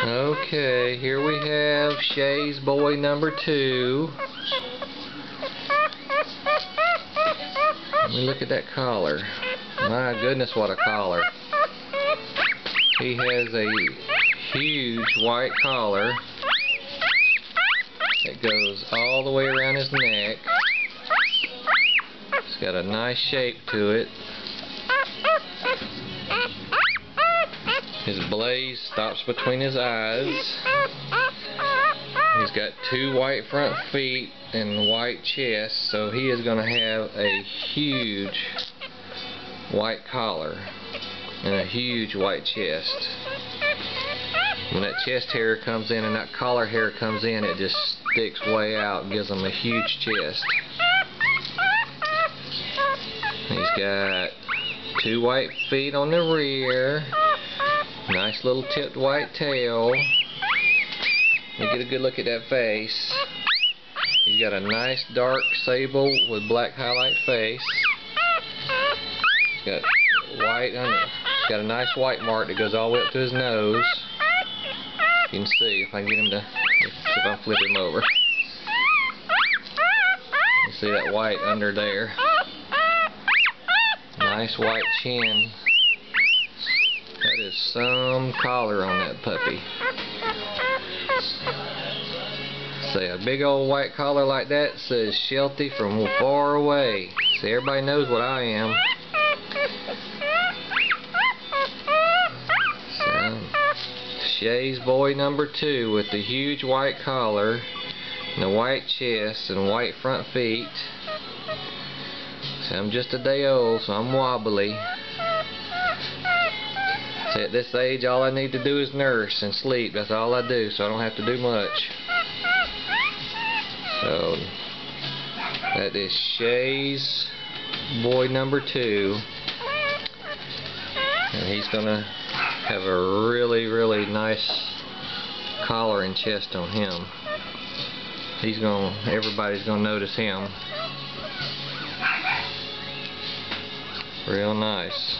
Okay, here we have Shay's boy number 2. Let me look at that collar. My goodness, what a collar. He has a huge white collar that goes all the way around his neck. It's got a nice shape to it. His blaze stops between his eyes. He's got 2 white front feet and white chest, so he is going to have a huge white collar and a huge white chest. When that chest hair comes in and that collar hair comes in, it just sticks way out and gives him a huge chest. He's got 2 white feet on the rear. Nice little tipped white tail. Let me get a good look at that face. He's got a nice dark sable with black highlight face. He's got white on it. He's got a nice white mark that goes all the way up to his nose. You can see if I can get him to, see if I flip him over. You see that white under there. Nice white chin. That is some collar on that puppy. See, a big old white collar like that says Sheltie from far away. See, everybody knows what I am. So, Shay's boy number 2 with the huge white collar and the white chest and white front feet. See, I'm just a day old, so I'm wobbly. See, at this age, all I need to do is nurse and sleep. That's all I do, so I don't have to do much. So, that is Shay's boy number 2. And he's going to have a really, really nice collar and chest on him. Everybody's going to notice him. Real nice.